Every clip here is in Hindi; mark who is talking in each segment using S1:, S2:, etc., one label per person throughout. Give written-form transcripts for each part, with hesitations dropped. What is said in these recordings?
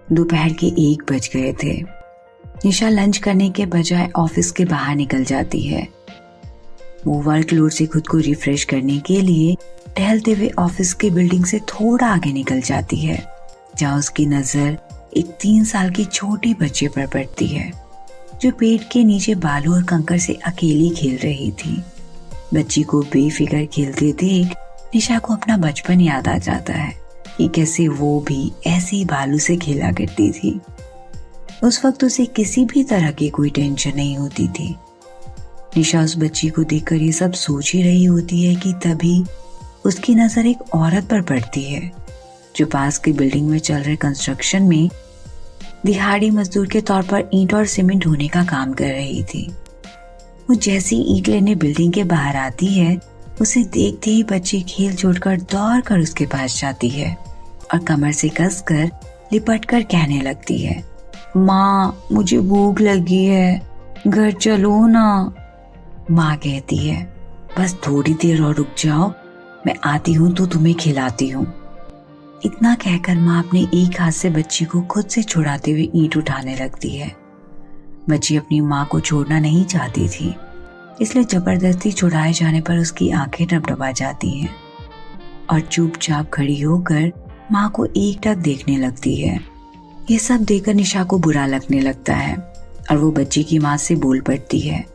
S1: दोपहर के 1 बज गए थे। निशा लंच करने के बजाय ऑफिस के बाहर निकल जाती है। वो वर्कलोड से खुद को रिफ्रेश करने के लिए टहलते हुए ऑफिस की बिल्डिंग से थोड़ा आगे निकल जाती है, जहाँ उसकी नजर एक 3 साल की छोटी बच्ची पर पड़ती है, जो पेड़ के नीचे बालू और कंकड़ से अकेली खेल रही थी। बच्ची को बेफिक्र खेलते देख निशा को अपना बचपन याद आ जाता है कि कैसे वो भी ऐसे ही बालू से खेला करती थी। उस वक्त उसे किसी भी तरह की कोई टेंशन नहीं होती थी। निशा उस बच्ची को देखकर ये सब सोच ही रही होती है कि तभी उसकी नजर एक औरत पर पड़ती है, जो पास की बिल्डिंग में चल रहे कंस्ट्रक्शन में दिहाड़ी मजदूर के तौर पर ईंट और सीमेंट ढोने का काम कर रही थी। वो जैसी ईंट लेने बिल्डिंग के बाहर आती है, उसे देखते ही बच्ची खेल छोड़कर दौड़ कर उसके पास जाती है और कमर से कसकर लिपट कर कहने लगती है, माँ मुझे भूख लगी है, घर चलो ना। माँ कहती है, बस थोड़ी देर और रुक जाओ, मैं आती हूँ तो तुम्हें खिलाती हूँ। इतना कहकर माँ अपने एक हाथ से बच्ची को खुद से छुड़ाते हुए ईंट उठाने लगती है। बच्ची अपनी माँ को छोड़ना नहीं चाहती थी, इसलिए जबरदस्ती छुड़ाए जाने पर उसकी आंखें डबडबा जाती हैं और चुपचाप खड़ी होकर माँ को एकटक देखने लगती है। ये सब देखकर निशा को बुरा लगने लगता है और वो बच्ची की माँ से बोल पड़ती है,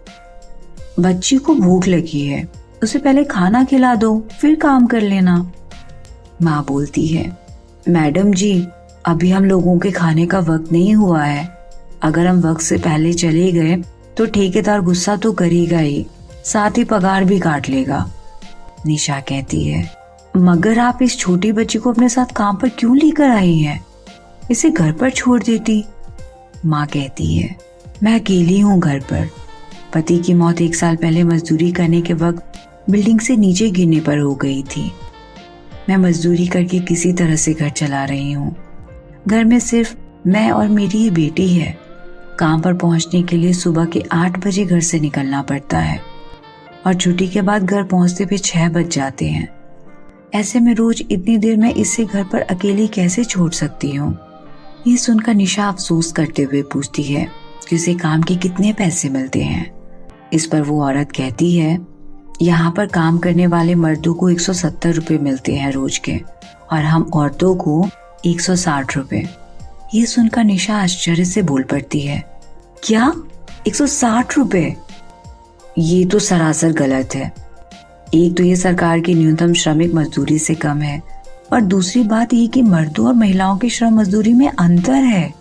S1: बच्ची को भूख लगी है, उसे पहले खाना खिला दो, फिर काम कर लेना। माँ बोलती है, मैडम जी अभी हम लोगों के खाने का वक्त नहीं हुआ है, अगर हम वक्त से पहले चले गए तो ठेकेदार गुस्सा तो करेगा ही, साथ ही पगार भी काट लेगा। निशा कहती है, मगर आप इस छोटी बच्ची को अपने साथ काम पर क्यों लेकर आई हैं? इसे घर पर छोड़ देती। माँ कहती है, मैं अकेली हूँ घर पर, पति की मौत 1 साल पहले मजदूरी करने के वक्त बिल्डिंग से नीचे गिरने पर हो गई थी। मैं मजदूरी करके किसी तरह से घर चला रही हूँ। घर में सिर्फ मैं और मेरी ही बेटी है। काम पर पहुंचने के लिए सुबह के 8 बजे घर से निकलना पड़ता है और छुट्टी के बाद घर पहुंचते भी 6 बज जाते हैं। ऐसे में रोज इतनी देर मैं इसे घर पर अकेली कैसे छोड़ सकती हूँ? ये सुनकर निशा अफसोस करते हुए पूछती है कि उसे काम के कितने पैसे मिलते हैं। इस पर वो औरत कहती है, यहाँ पर काम करने वाले मर्दों को 170 रुपए मिलते हैं रोज के और हम औरतों को 160 रुपए। ये सुनकर निशा आश्चर्य से बोल पड़ती है, क्या 160 रुपए? ये तो सरासर गलत है। एक तो ये सरकार की न्यूनतम श्रमिक मजदूरी से कम है और दूसरी बात ये कि मर्दों और महिलाओं की श्रम मजदूरी में अंतर है।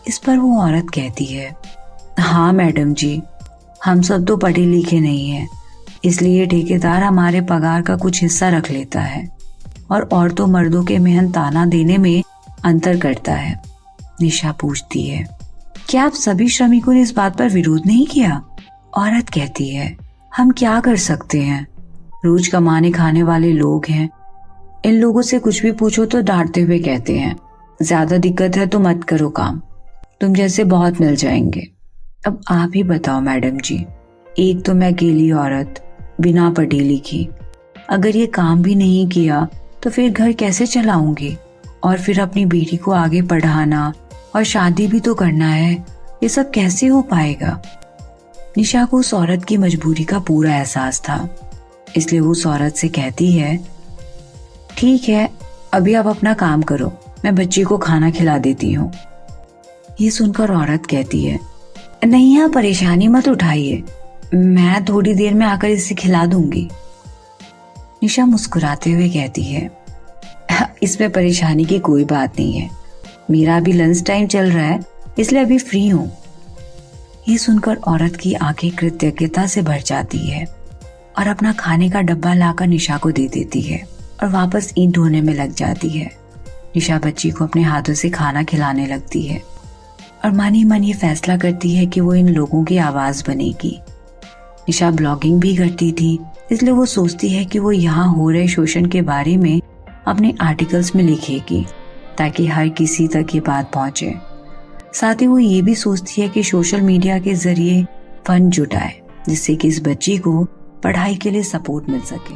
S1: इस पर वो औरत कहती है, हाँ मैडम जी, हम सब तो पढ़े लिखे नहीं हैं, इसलिए ठेकेदार हमारे पगार का कुछ हिस्सा रख लेता है और औरतों मर्दों के मेहनत ताना देने में अंतर करता है। निशा पूछती है, क्या आप सभी श्रमिकों ने इस बात पर विरोध नहीं किया? औरत कहती है, हम क्या कर सकते हैं, रोज कमाने खाने वाले लोग हैं, इन लोगों से कुछ भी पूछो तो डांटते हुए कहते हैं, ज्यादा दिक्कत है तो मत करो काम, तुम जैसे बहुत मिल जाएंगे। अब आप ही बताओ मैडम जी, एक तो मैं अकेली औरत, बिना पढ़ी लिखी, अगर ये काम भी नहीं किया तो फिर घर कैसे चलाऊंगी? और फिर अपनी बेटी को आगे पढ़ाना और शादी भी तो करना है, ये सब कैसे हो पाएगा? निशा को उस औरत की मजबूरी का पूरा एहसास था, इसलिए वो उस औरत से कहती है, ठीक है अभी आप अपना काम करो, मैं बच्ची को खाना खिला देती हूँ। ये सुनकर औरत कहती है, नहीं आप परेशानी मत उठाइए, मैं थोड़ी देर में आकर इसे खिला दूंगी। निशा मुस्कुराते हुए कहती है, इसमें परेशानी की कोई बात नहीं है, मेरा अभी लंच टाइम चल रहा है इसलिए अभी फ्री हूँ। ये सुनकर औरत की आंखें कृतज्ञता से भर जाती है और अपना खाने का डब्बा लाकर निशा को दे देती है और वापस ईंट ढोने में लग जाती है। निशा बच्ची को अपने हाथों से खाना खिलाने लगती है और मन ही मन ये फैसला करती है कि वो इन लोगों की आवाज बनेगी। निशा ब्लॉगिंग भी करती थी, इसलिए वो सोचती है कि वो यहाँ हो रहे शोषण के बारे में अपने आर्टिकल्स में लिखेगी ताकि हर किसी तक ये बात पहुंचे। साथ ही वो ये भी सोचती है कि सोशल मीडिया के जरिए फंड जुटाए जिससे कि इस बच्ची को पढ़ाई के लिए सपोर्ट मिल सके।